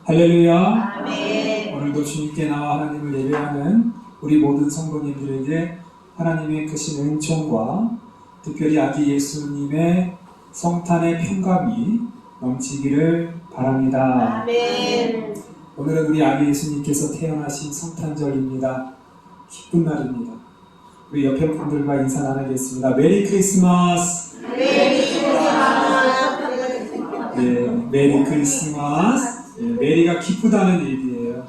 할렐루야. 아멘. 오늘도 주님께 나와 하나님을 예배하는 우리 모든 성도님들에게 하나님의 크신 은총과 특별히 아기 예수님의 성탄의 평강이 넘치기를 바랍니다. 아멘. 오늘은 우리 아기 예수님께서 태어나신 성탄절입니다. 기쁜 날입니다. 우리 옆에 분들과 인사 나누겠습니다. 메리 크리스마스. 메리 크리스마스. 네, 메리 크리스마스. 네, 메리가 기쁘다는 얘기예요.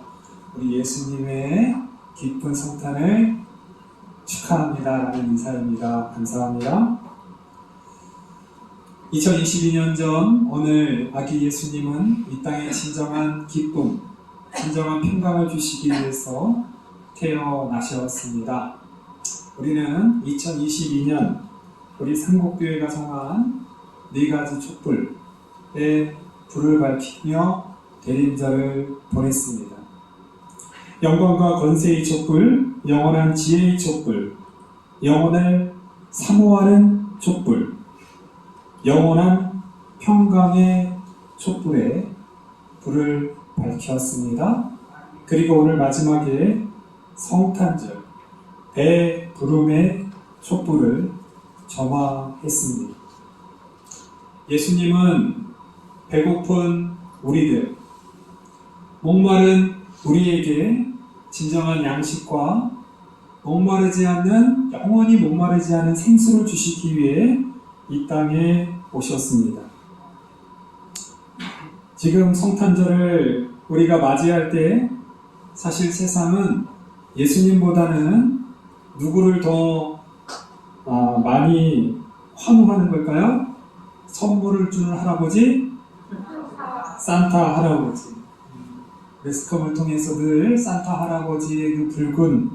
우리 예수님의 기쁜 성탄을 축하합니다 라는 인사입니다. 감사합니다. 2022년 전 오늘 아기 예수님은 이 땅에 진정한 기쁨, 진정한 평강을 주시기 위해서 태어나셨습니다. 우리는 2022년 우리 삼국교회가 정한 4가지 촛불에 불을 밝히며 대림절을 보냈습니다. 영광과 권세의 촛불, 영원한 지혜의 촛불, 영혼을 사모하는 촛불, 영원한 평강의 촛불에 불을 밝혔습니다. 그리고 오늘 마지막에 성탄절, 배부름의 촛불을 점화했습니다. 예수님은 배고픈 우리들, 목마른 우리에게 진정한 양식과 목마르지 않는, 영원히 목마르지 않은 생수를 주시기 위해 이 땅에 오셨습니다. 지금 성탄절을 우리가 맞이할 때 사실 세상은 예수님보다는 누구를 더 많이 환호하는 걸까요? 선물을 주는 할아버지? 산타 할아버지. 매스컴을 통해서 늘 산타 할아버지의 그 붉은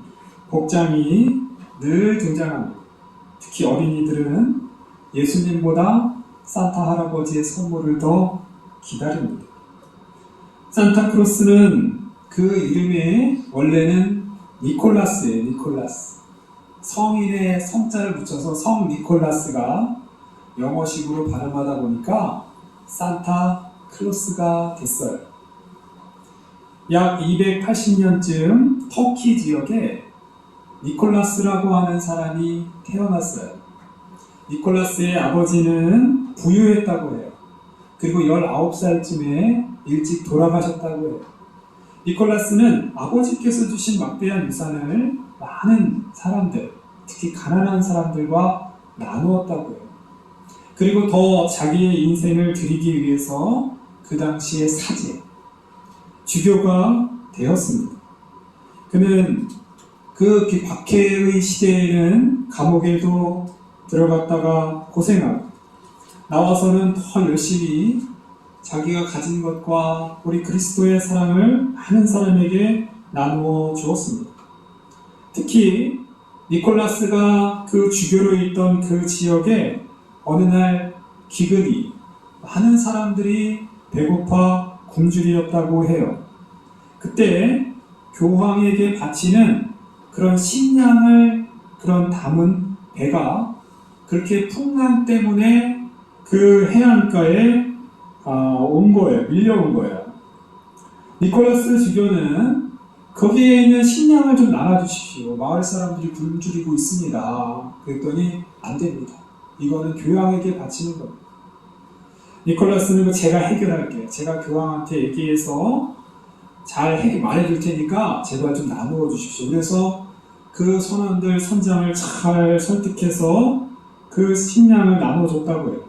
복장이 늘 등장합니다. 특히 어린이들은 예수님보다 산타 할아버지의 선물을 더 기다립니다. 산타크로스는 그 이름에 원래는 니콜라스예요. 니콜라스. 성인의 성자를 붙여서 성 니콜라스가 영어식으로 발음하다 보니까 산타클로스가 됐어요. 약 280년쯤 터키 지역에 니콜라스라고 하는 사람이 태어났어요. 니콜라스의 아버지는 부유했다고 해요. 그리고 19살쯤에 일찍 돌아가셨다고 해요. 니콜라스는 아버지께서 주신 막대한 유산을 많은 사람들, 특히 가난한 사람들과 나누었다고 해요. 그리고 더 자기의 인생을 드리기 위해서 그 당시의 사제, 주교가 되었습니다. 그는 그 박해의 시대에는 감옥에도 들어갔다가 고생하고 나와서는 더 열심히 자기가 가진 것과 우리 그리스도의 사랑을 많은 사람에게 나누어 주었습니다. 특히 니콜라스가 그 주교로 있던 그 지역에 어느 날 기근이 많은 사람들이 배고파 굶주렸다고 해요. 그때 교황에게 바치는 그런 식량을 담은 배가 그렇게 풍랑 때문에 그 해안가에 온 거예요. 밀려온 거예요. 니콜라스 주교는 거기에 있는 식량을 좀 나눠주십시오. 마을 사람들이 굶주리고 있습니다. 그랬더니 안 됩니다. 이거는 교황에게 바치는 겁니다. 니콜라스는 제가 해결할게요. 제가 교황한테 얘기해서 잘 말해줄 테니까 제발 좀 나누어 주십시오. 그래서 그 선원들 선장을 잘 설득해서 그 식량을 나눠줬다고 해요.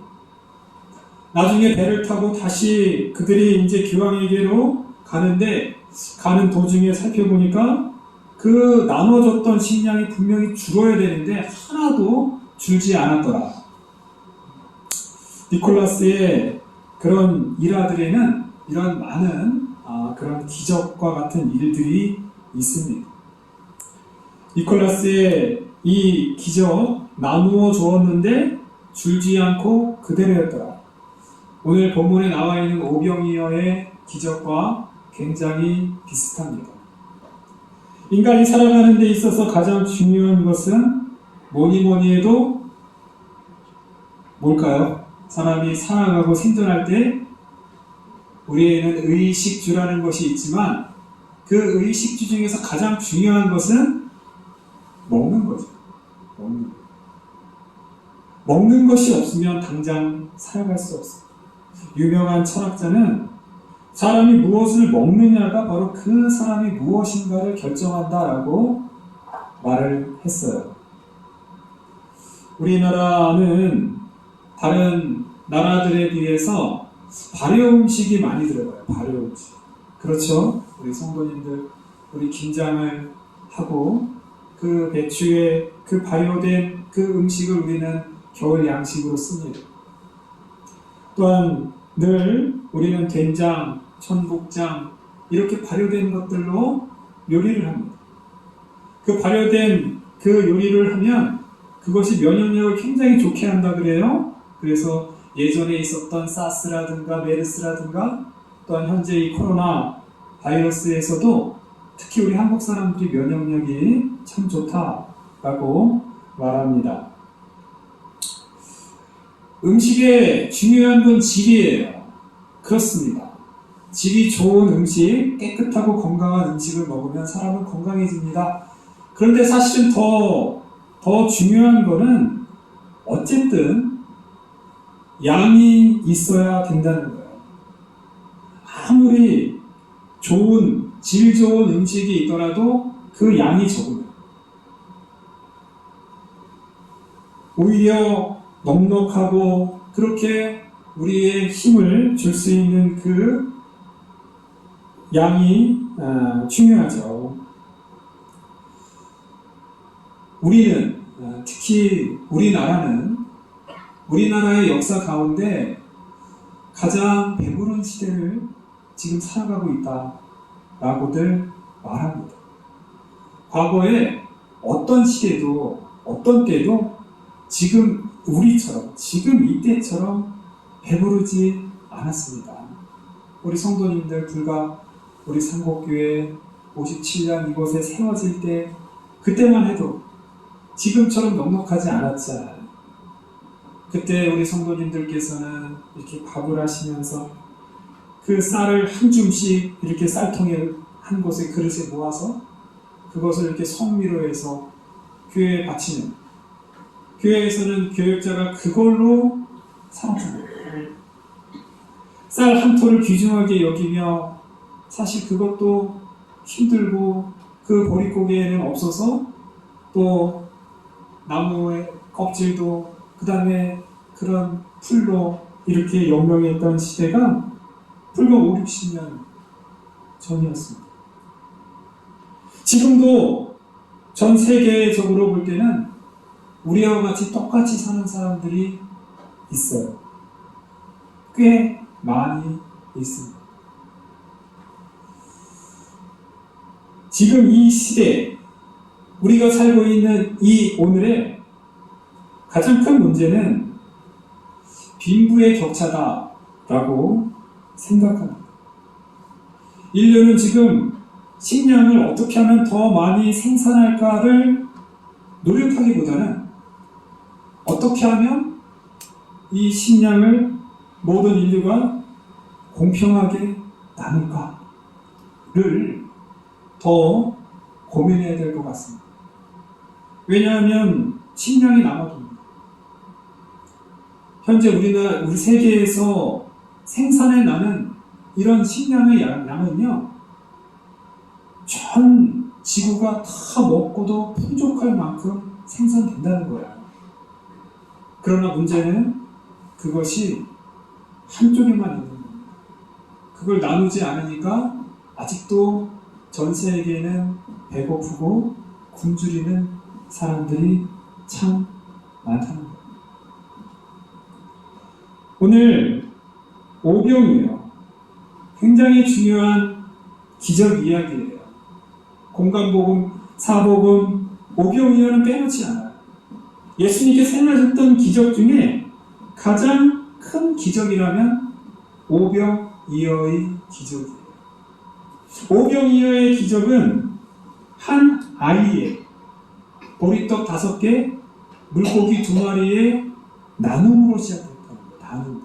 나중에 배를 타고 다시 그들이 이제 교황에게로 가는데 가는 도중에 살펴보니까 그 나눠줬던 식량이 분명히 줄어야 되는데 하나도 줄지 않았더라. 니콜라스의 그런 일화들에는 이런 많은 그런 기적과 같은 일들이 있습니다. 니콜라스의 이 기적 나누어 주었는데 줄지 않고 그대로였더라. 오늘 본문에 나와 있는 오병이어의 기적과 굉장히 비슷합니다. 인간이 살아가는 데 있어서 가장 중요한 것은 뭐니 해도 뭘까요? 사람이 살아가고 생존할 때 우리에는 의식주라는 것이 있지만 그 의식주 중에서 가장 중요한 것은 먹는 거죠. 먹는 것. 먹는 것이 없으면 당장 살아갈 수 없어요. 유명한 철학자는 사람이 무엇을 먹느냐가 바로 그 사람이 무엇인가를 결정한다라고 말을 했어요. 우리나라는 다른 나라들에 비해서 발효 음식이 많이 들어가요. 발효 음식. 그렇죠? 우리 성도님들, 우리 김장을 하고 그 배추에 그 발효된 그 음식을 우리는 겨울 양식으로 씁니다. 또한 늘 우리는 된장, 청국장 이렇게 발효된 것들로 요리를 합니다. 그 발효된 그 요리를 하면 그것이 면역력을 굉장히 좋게 한다 그래요. 그래서 예전에 있었던 사스라든가 메르스라든가 또한 현재 이 코로나 바이러스에서도 특히 우리 한국 사람들이 면역력이 참 좋다라고 말합니다. 음식의 중요한 건 질이에요. 그렇습니다. 질이 좋은 음식, 깨끗하고 건강한 음식을 먹으면 사람은 건강해집니다. 그런데 사실은 더 중요한 거는 어쨌든 양이 있어야 된다는 거예요. 아무리 질 좋은 음식이 있더라도 그 양이 적으면 오히려 넉넉하고 그렇게 우리의 힘을 줄 수 있는 그 양이 중요하죠. 우리는 특히 우리나라의 역사 가운데 가장 배부른 시대를 지금 살아가고 있다라고들 말합니다. 과거에 어떤 시대도 어떤 때도 지금 우리처럼 지금 이때처럼 배부르지 않았습니다. 우리 성도님들 불과 우리 상곡교회 57년 이곳에 세워질 때 그때만 해도 지금처럼 넉넉하지 않았잖아요. 그때 우리 성도님들께서는 이렇게 밥을 하시면서 그 쌀을 한 줌씩 이렇게 쌀통에 한 곳에 그릇에 모아서 그것을 이렇게 성미로 해서 교회에 바치는, 교회에서는 교역자가 그걸로 살았습니다. 쌀 한 톨을 귀중하게 여기며 사실 그것도 힘들고 그 보릿고개에는 없어서 또 나무의 껍질도 그 다음에 그런 풀로 이렇게 연명했던 시대가 불과 5, 60년 전이었습니다. 지금도 전 세계적으로 볼 때는 우리와 같이 똑같이 사는 사람들이 있어요. 꽤 많이 있습니다. 지금 이 시대, 우리가 살고 있는 이 오늘의 가장 큰 문제는 빈부의 격차다라고 생각합니다. 인류는 지금 식량을 어떻게 하면 더 많이 생산할까를 노력하기보다는 어떻게 하면 이 식량을 모든 인류가 공평하게 나눌까를 더 고민해야 될 것 같습니다. 왜냐하면 식량이 남아도입니다. 현재 우리 세계에서 생산해 나는 이런 식량의 양은요, 전 지구가 다 먹고도 풍족할 만큼 생산된다는 거야. 그러나 문제는 그것이 한쪽에만 있는 겁니다. 그걸 나누지 않으니까 아직도 전 세계에는 배고프고 굶주리는 사람들이 참 많다는 거예요. 오늘 오병이에요. 굉장히 중요한 기적 이야기예요. 공간복음, 사복음, 오병이어는 빼놓지 않아요. 예수님께서 행하셨던 기적 중에 가장 큰 기적이라면 오병이어의 기적이에요. 오병이어의 기적은 한 아이의 보리떡 5개, 물고기 2마리의 나눔으로 시작됐다는 거예요. 나눔.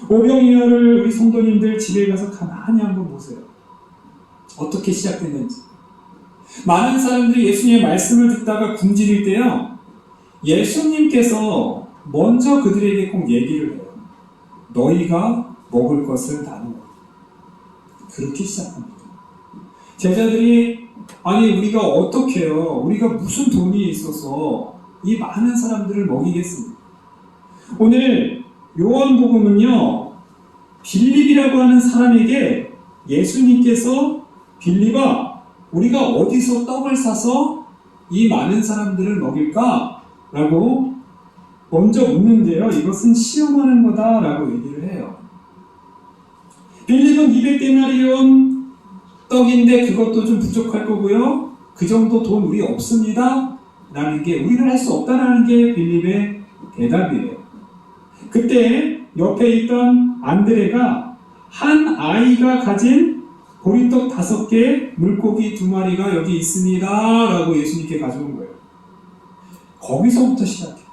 오병이어를 우리 성도님들 집에 가서 가만히 한번 보세요. 어떻게 시작됐는지. 많은 사람들이 예수님의 말씀을 듣다가 굶주릴 때요, 예수님께서 먼저 그들에게 꼭 얘기를 해요. 너희가 먹을 것을 나누어. 그렇게 시작합니다. 제자들이 아니 우리가 어떻게 해요? 우리가 무슨 돈이 있어서 이 많은 사람들을 먹이겠습니까? 오늘 요한복음은요, 빌립이라고 하는 사람에게 예수님께서 빌립아, 우리가 어디서 떡을 사서 이 많은 사람들을 먹일까? 라고 먼저 묻는데요, 이것은 시험하는 거다 라고 얘기를 해요. 빌립은 200데나리온 떡인데 그것도 좀 부족할 거고요, 그 정도 돈 우리 없습니다 라는 게, 우리는 할 수 없다라는 게 빌립의 대답이에요. 그때 옆에 있던 안드레가 한 아이가 가진 보리떡 5개, 물고기 2마리가 여기 있습니다 라고 예수님께 가져온 거예요. 거기서부터 시작해요.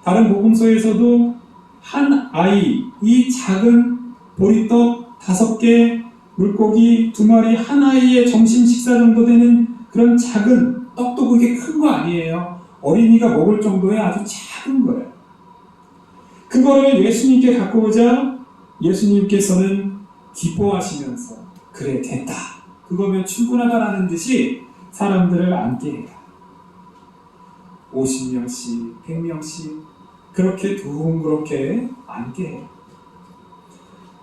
다른 복음서에서도 한 아이, 이 작은 보리떡 5개, 물고기 2마리, 한 아이의 점심 식사 정도 되는 그런 작은 떡도 그렇게 큰 거 아니에요. 어린이가 먹을 정도의 아주 작은 거예요. 그거를 예수님께 갖고 오자 예수님께서는 기뻐하시면서 그래 됐다, 그거면 충분하다라는 듯이 사람들을 앉게 해요. 50명씩 100명씩 그렇게 둥그렇게 앉게 해요.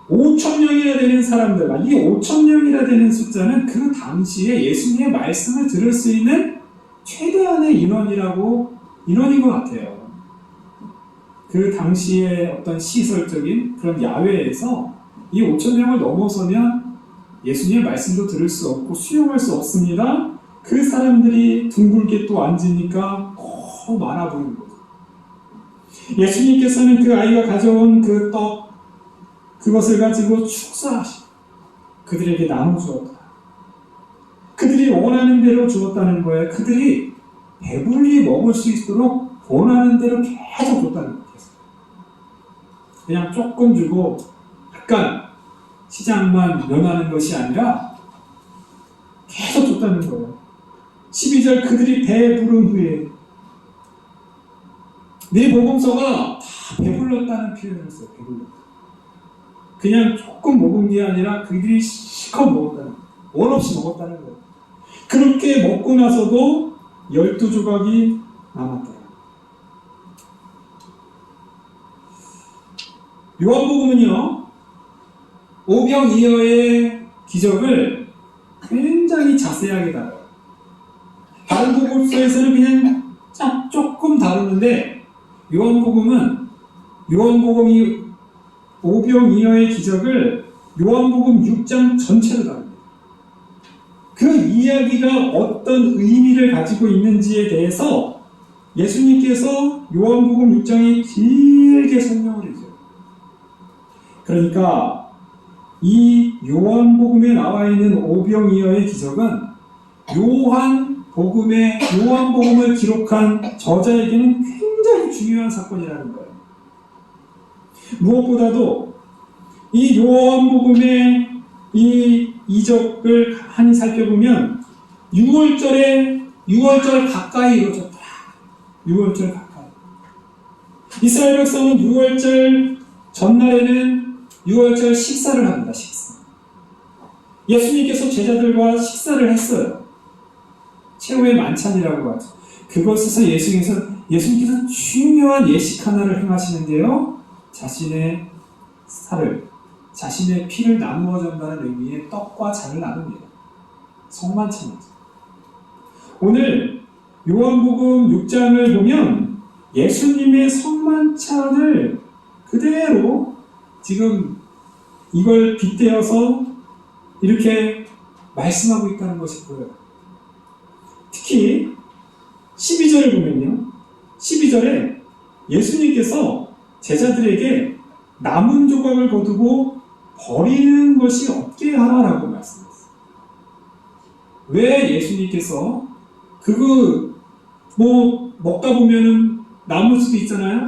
5,000명이나 되는 사람들, 이 5,000명이나 되는 숫자는 그 당시에 예수님의 말씀을 들을 수 있는 최대한의 인원인 것 같아요. 그 당시에 어떤 시설적인 그런 야외에서 이 5,000명을 넘어서면 예수님의 말씀도 들을 수 없고 수용할 수 없습니다. 그 사람들이 둥글게 또 앉으니까 너무 많아 보이는 거죠. 예수님께서는 그 아이가 가져온 그 떡, 그것을 가지고 축사하시고 그들에게 나눠주었다. 그들이 원하는 대로 주었다는 거예요. 그들이 배불리 먹을 수 있도록 원하는 대로 계속 줬다는 거예요. 그냥 조금 주고 약간 시장만 면하는 것이 아니라 계속 줬다는 거예요. 12절, 그들이 배부른 후에, 네 복음서가 다 배불렀다는 표현을 했어요. 배불렀다. 그냥 조금 먹은 게 아니라 그들이 실컷 먹었다는 거예요. 원 없이 먹었다는 거예요. 그렇게 먹고 나서도 12조각이 남았더라. 요한복음은요, 오병이어의 기적을 굉장히 자세하게 다뤄요. 다른 복음서에서는 그냥 조금 다루는데, 요한복음이 오병이어의 기적을 요한복음 6장 전체로 다룹니다. 그 이야기가 어떤 의미를 가지고 있는지에 대해서 예수님께서 요한복음 6장에 길게 설명을 해줘요. 그러니까 이 요한복음에 나와 있는 오병이어의 기적은 요한복음을 기록한 저자에게는 굉장히 중요한 사건이라는 거예요. 무엇보다도 이 요한복음의 이 이적을 가만히 살펴보면 6월절 가까이 이루어졌다. 6월절 가까이. 이스라엘 백성은 6월절 전날에는 6월절 식사를 합니다. 식사. 예수님께서 제자들과 식사를 했어요. 최후의 만찬이라고 하죠. 그것에서 예수님께서 중요한 예식 하나를 행하시는데요, 자신의 자신의 피를 나누어 준다는 의미의 떡과 잔을 나눕니다. 성만찬이죠. 오늘 요한복음 6장을 보면 예수님의 성만찬을 그대로 지금 이걸 빗대어서 이렇게 말씀하고 있다는 것이 보여요. 특히 12절을 보면요, 12절에 예수님께서 제자들에게 남은 조각을 거두고 버리는 것이 없게 하라라고 말씀했어요. 왜 예수님께서 먹다 보면은 남을 수도 있잖아요.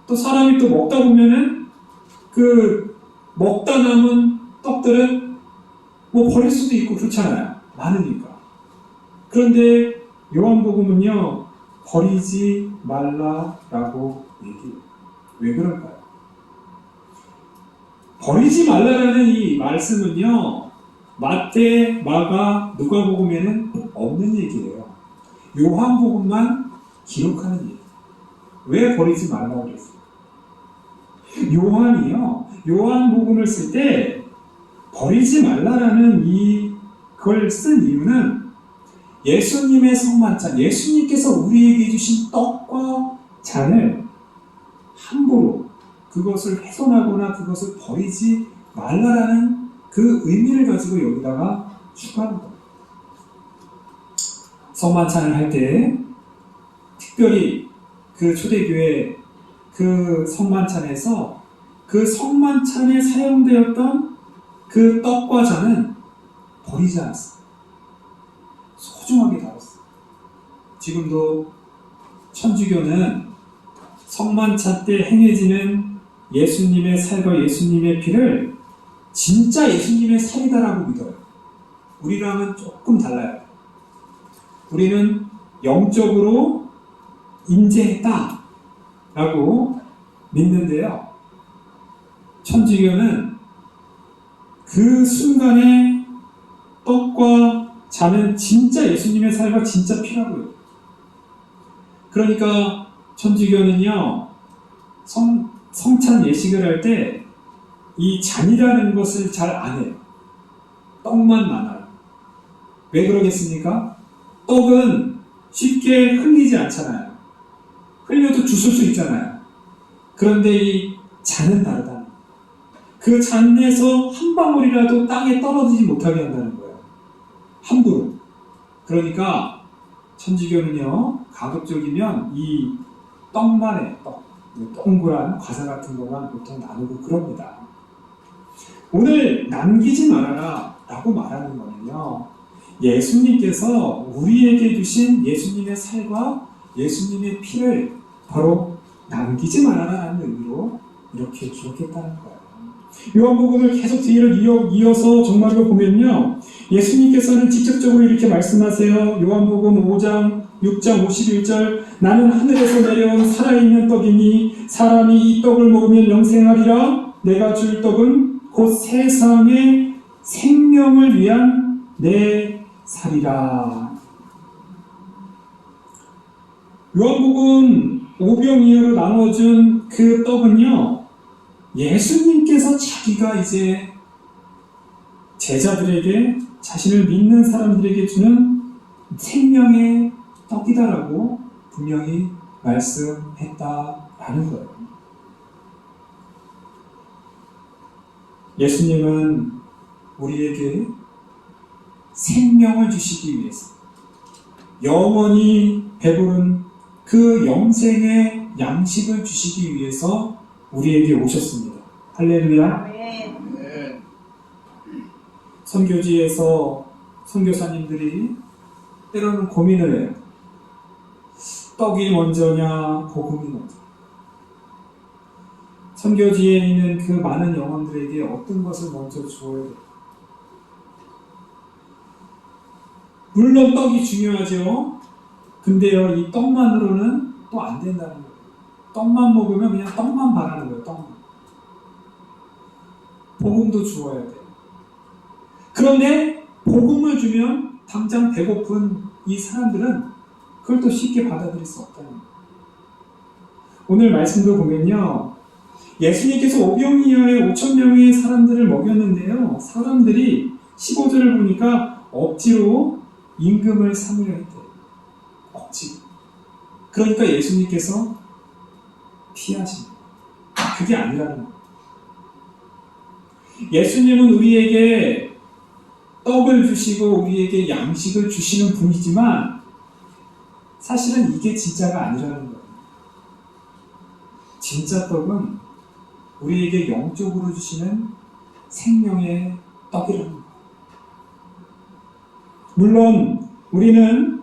또 사람이 또 먹다 보면은 그 먹다 남은 떡들은 뭐 버릴 수도 있고 그렇잖아요. 많으니까. 그런데 요한복음은요, 버리지 말라라고 얘기해요. 왜 그럴까요? 버리지 말라라는 이 말씀은요, 마태, 마가, 누가복음에는 없는 얘기예요. 요한복음만 기록하는 얘기예요. 왜 버리지 말라고 그랬어요? 요한이요, 요한복음을 쓸 때 버리지 말라라는 그걸 쓴 이유는 예수님의 성만찬, 예수님께서 우리에게 주신 떡과 잔을 함부로 그것을 훼손하거나 그것을 버리지 말라라는 그 의미를 가지고 여기다가 추가한 겁니다. 성만찬을 할 때 특별히 그 초대교회 그 성만찬에서 그 성만찬에 사용되었던 그 떡과 잔은 버리지 않았어요. 소중하게 다뤘어요. 지금도 천주교는 성만찬 때 행해지는 예수님의 살과 예수님의 피를 진짜 예수님의 살이다라고 믿어요. 우리랑은 조금 달라요. 우리는 영적으로 임재했다라고 믿는데요. 천주교는 그 순간에 떡과 잔은 진짜 예수님의 살과 진짜 피라고요. 그러니까 천주교는요, 성찬 예식을 할 때 이 잔이라는 것을 잘 안 해요. 떡만 많아요. 왜 그러겠습니까? 떡은 쉽게 흘리지 않잖아요. 흘려도 주술 수 있잖아요. 그런데 이 잔은 다르다. 그 잔에서 한 방울이라도 땅에 떨어지지 못하게 한다는 거예요. 함부로. 그러니까 천주교는요, 가급적이면 이 떡만의 떡, 동그란 과자 같은 거만 보통 나누고 그럽니다. 오늘 남기지 말아라 라고 말하는 거는요, 예수님께서 우리에게 주신 예수님의 살과 예수님의 피를 바로 남기지 말아라는 의미로 이렇게 기록했다는 거예요. 요한복음을 계속 뒤를 이어서 정말로 보면요, 예수님께서는 직접적으로 이렇게 말씀하세요. 요한복음 5장 6장 51절, 나는 하늘에서 내려온 살아있는 떡이니 사람이 이 떡을 먹으면 영생하리라. 내가 줄 떡은 곧 세상의 생명을 위한 내 살이라. 요한복음 오병이어로 나눠준 그 떡은요, 예수님께서 자기가 이제 제자들에게, 자신을 믿는 사람들에게 주는 생명의 떡이다라고 분명히 말씀했다라는 거예요. 예수님은 우리에게 생명을 주시기 위해서, 영원히 배부른 그 영생의 양식을 주시기 위해서 우리에게 오셨습니다. 할렐루야. 아멘. 선교지에서 선교사님들이 때로는 고민을 해요. 떡이 먼저냐, 복음이 먼저. 선교지에 있는 그 많은 영혼들에게 어떤 것을 먼저 주어야 돼요? 물론 떡이 중요하죠. 근데요, 이 떡만으로는 또 안 된다는 거예요. 떡만 먹으면 그냥 떡만 바라는 거예요. 떡만. 복음도 주어야 돼요. 그런데 복음을 주면 당장 배고픈 이 사람들은 그걸 또 쉽게 받아들일 수 없다는 거예요. 오늘 말씀도 보면요, 예수님께서 오병이어의 5,000명의 사람들을 먹였는데요, 사람들이 15절을 보니까 억지로 임금을 삼으려 했대요. 억지로. 그러니까 예수님께서 피하십니다. 그게 아니라는 거예요. 예수님은 우리에게 떡을 주시고 우리에게 양식을 주시는 분이지만 사실은 이게 진짜가 아니라는 거예요. 진짜 떡은 우리에게 영적으로 주시는 생명의 떡이라는 거예요. 물론 우리는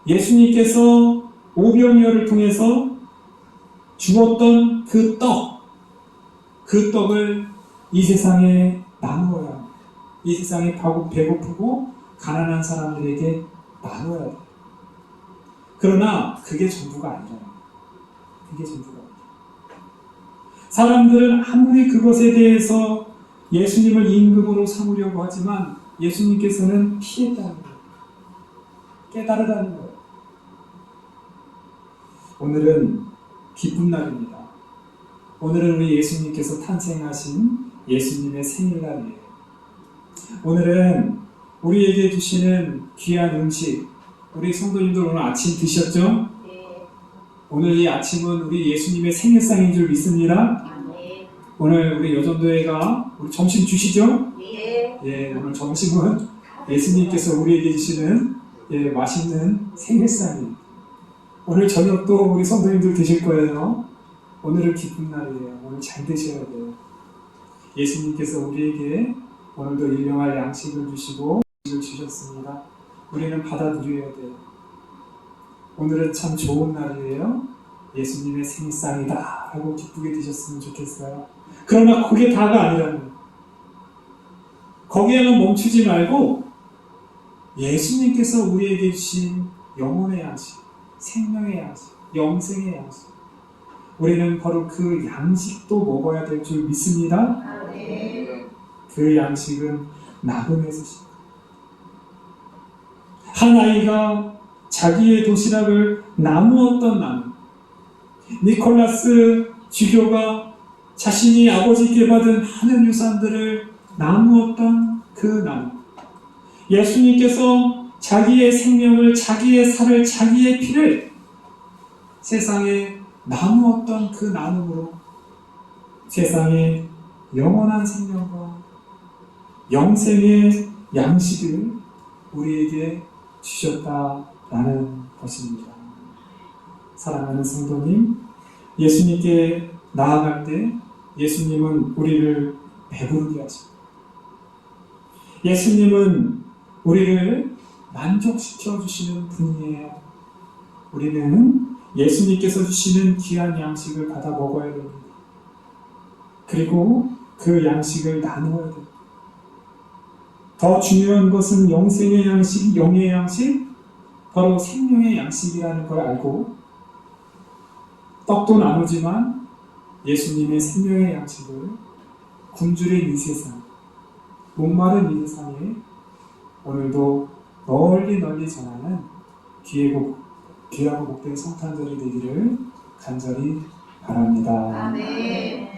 예수님께서 오병이어를 통해서 주었던 그 떡, 그 떡을 이 세상에 나누어야 합니다. 이 세상에 배고프고 가난한 사람들에게 나눠야 돼요. 그러나 그게 전부가 아니라요. 그게 전부가 아니에요. 사람들은 아무리 그것에 대해서 예수님을 임금으로 삼으려고 하지만 예수님께서는 피했다는 거예요. 깨달으라는 거예요. 오늘은 기쁜 날입니다. 오늘은 우리 예수님께서 탄생하신 예수님의 생일날이에요. 오늘은 우리에게 주시는 귀한 음식, 우리 성도님들 오늘 아침 드셨죠? 네. 오늘 이 아침은 우리 예수님의 생일상인 줄 믿습니다. 네. 오늘 우리 여전도회가 우리 점심 주시죠? 네. 예, 오늘 점심은 예수님께서 우리에게 주시는 맛있는 생일상입니다. 오늘 저녁도 우리 성도님들 드실 거예요. 오늘은 기쁜 날이에요. 오늘 잘 드셔야 돼요. 예수님께서 우리에게 오늘도 일용할 양식을 주시고 음식을 주셨습니다. 우리는 받아들여야 돼요. 오늘은 참 좋은 날이에요. 예수님의 생일상이다 하고 기쁘게 드셨으면 좋겠어요. 그러나 그게 다가 아니라는 거예요. 거기에만 멈추지 말고 예수님께서 우리에게 주신 영혼의 양식, 생명의 양식, 영생의 양식, 우리는 바로 그 양식도 먹어야 될 줄 믿습니다. 네. 그 양식은 나그네에서 한 아이가 자기의 도시락을 나누었던 나무, 니콜라스 주교가 자신이 아버지께 받은 하늘 유산들을 나누었던 그 나무, 예수님께서 자기의 생명을, 자기의 살을, 자기의 피를 세상에 나누었던 그 나눔으로 세상에 영원한 생명과 영생의 양식을 우리에게 주셨다라는 것입니다. 사랑하는 성도님, 예수님께 나아갈 때 예수님은 우리를 배부르게 하십니다. 예수님은 우리를 만족시켜 주시는 분이에요. 우리는 예수님께서 주시는 귀한 양식을 받아 먹어야 됩니다. 그리고 그 양식을 나누어야 됩니다. 더 중요한 것은 영생의 양식, 영의 양식, 바로 생명의 양식이라는 걸 알고 떡도 나누지만 예수님의 생명의 양식을 굶주린 이 세상, 목마른 이 세상에 오늘도 널리 전하는 귀하고 복된 성탄절이 되기를 간절히 바랍니다. 아멘.